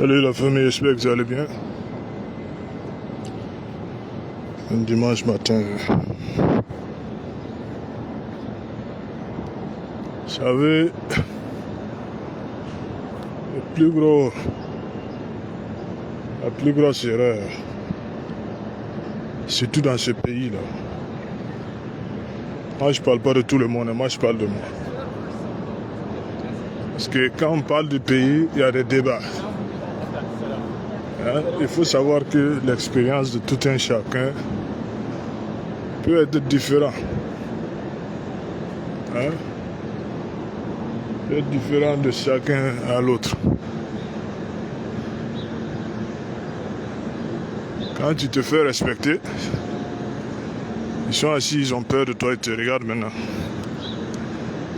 Salut la famille, j'espère que vous allez bien. Un dimanche matin. Vous savez, la plus grosse erreur, surtout dans ce pays-là. Moi, je parle pas de tout le monde, moi, je parle de moi. Parce que quand on parle du pays, il y a des débats. Hein? Il faut savoir que l'expérience de tout un chacun peut être différente. Hein? Peut être différent de chacun à l'autre. Quand tu te fais respecter, ils sont assis, ils ont peur de toi, ils te regardent maintenant.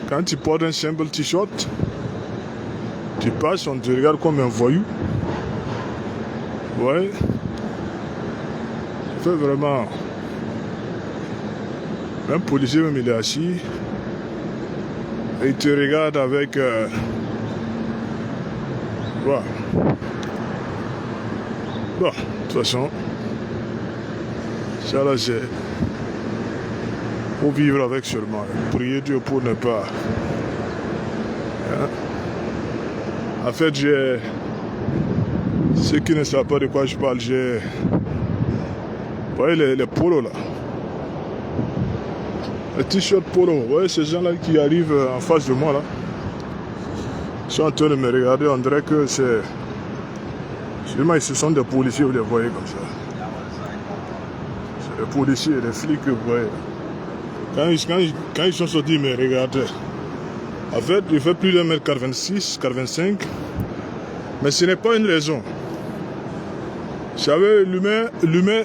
Quand tu portes un simple t-shirt, tu passes, on te regarde comme un voyou. Ouais. Ça fait vraiment... Un policier même il est assis. Et il te regarde avec... Voilà. Bon, de toute façon... Ça là c'est... Faut vivre avec seulement. Prier Dieu pour ne pas... Hein? En fait, j'ai... Ceux qui ne savent pas de quoi je parle, j'ai... Vous voyez les polos là. Les t-shirts polo. Vous voyez ces gens là qui arrivent en face de moi là. Ils sont en train de me regarder, on dirait que c'est... Sûrement ce sont des policiers, vous les voyez comme ça. C'est des policiers, des flics que vous voyez. Quand ils sont sortis, ils me regardaient. En fait, il fait plus de 1m46, 45. Mais ce n'est pas une raison. Vous savez, l'humain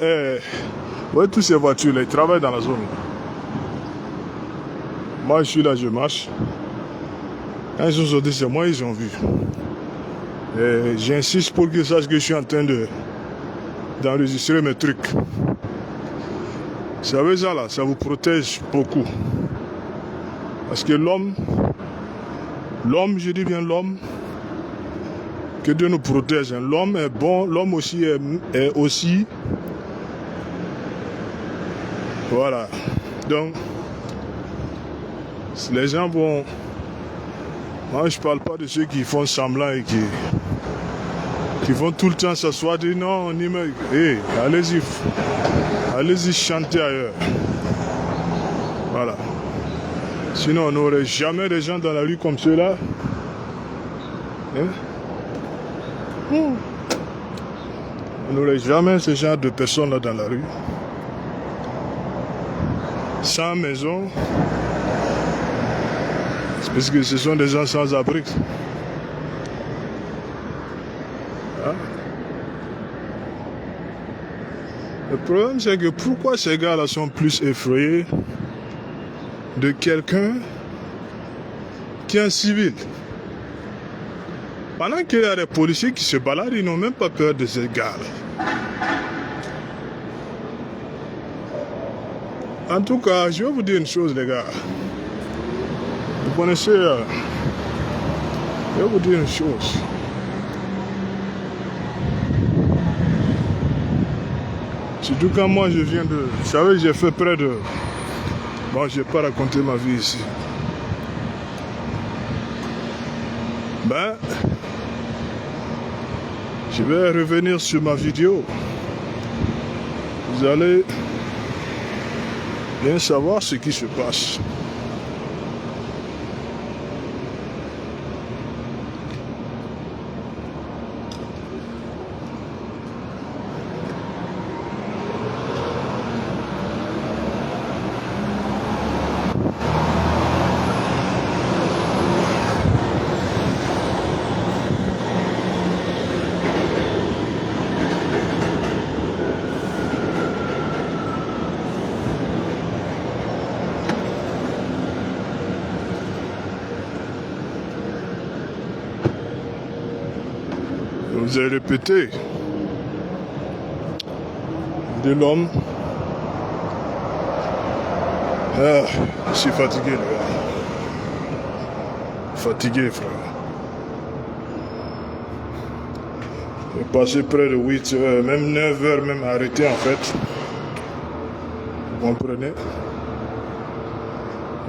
est... Vous voyez toutes ces voitures là, ils travaillent dans la zone. Moi, je suis là, je marche. Quand ils sont sortis, c'est moi, ils ont vu. Et j'insiste pour qu'ils sachent que je suis en train d'enregistrer mes trucs. Vous savez ça là, ça vous protège beaucoup. Parce que l'homme, je dis bien l'homme, que Dieu nous protège. L'homme est bon, l'homme aussi est aussi... Voilà. Donc, les gens vont... Moi, je parle pas de ceux qui font semblant et qui vont tout le temps s'asseoir et dire non, on y met... Hey, allez-y chanter ailleurs. Voilà. Sinon, on n'aurait jamais des gens dans la rue comme ceux-là. Hein? On n'aurait jamais ce genre de personnes là dans la rue. Sans maison. C'est parce que ce sont des gens sans abri. Hein? Le problème c'est que pourquoi ces gars-là sont plus effrayés de quelqu'un qui est un civil? Pendant qu'il y a des policiers qui se baladent, ils n'ont même pas peur de ces gars-là. En tout cas, je vais vous dire une chose, les gars. Vous connaissez... je vais vous dire une chose. Surtout quand moi je viens de... Vous savez, j'ai fait près de... Bon, je ne vais pas raconter ma vie ici. Ben... Je vais revenir sur ma vidéo. Vous allez bien savoir ce qui se passe. Vous avez répété de l'homme. Ah, je suis fatigué, les gars. Fatigué, frère. J'ai passé près de 8 heures, même 9 heures, même arrêté en fait. Vous comprenez?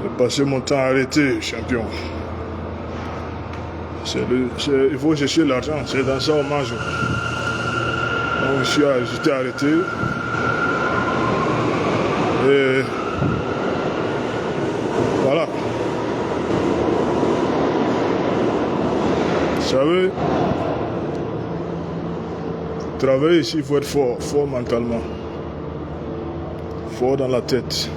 J'ai passé mon temps arrêté, champion. Il faut chercher l'argent, c'est dans ça on mange. Donc j'étais arrêté. Et voilà. Vous savez, travailler ici, il faut être fort, fort mentalement, fort dans la tête.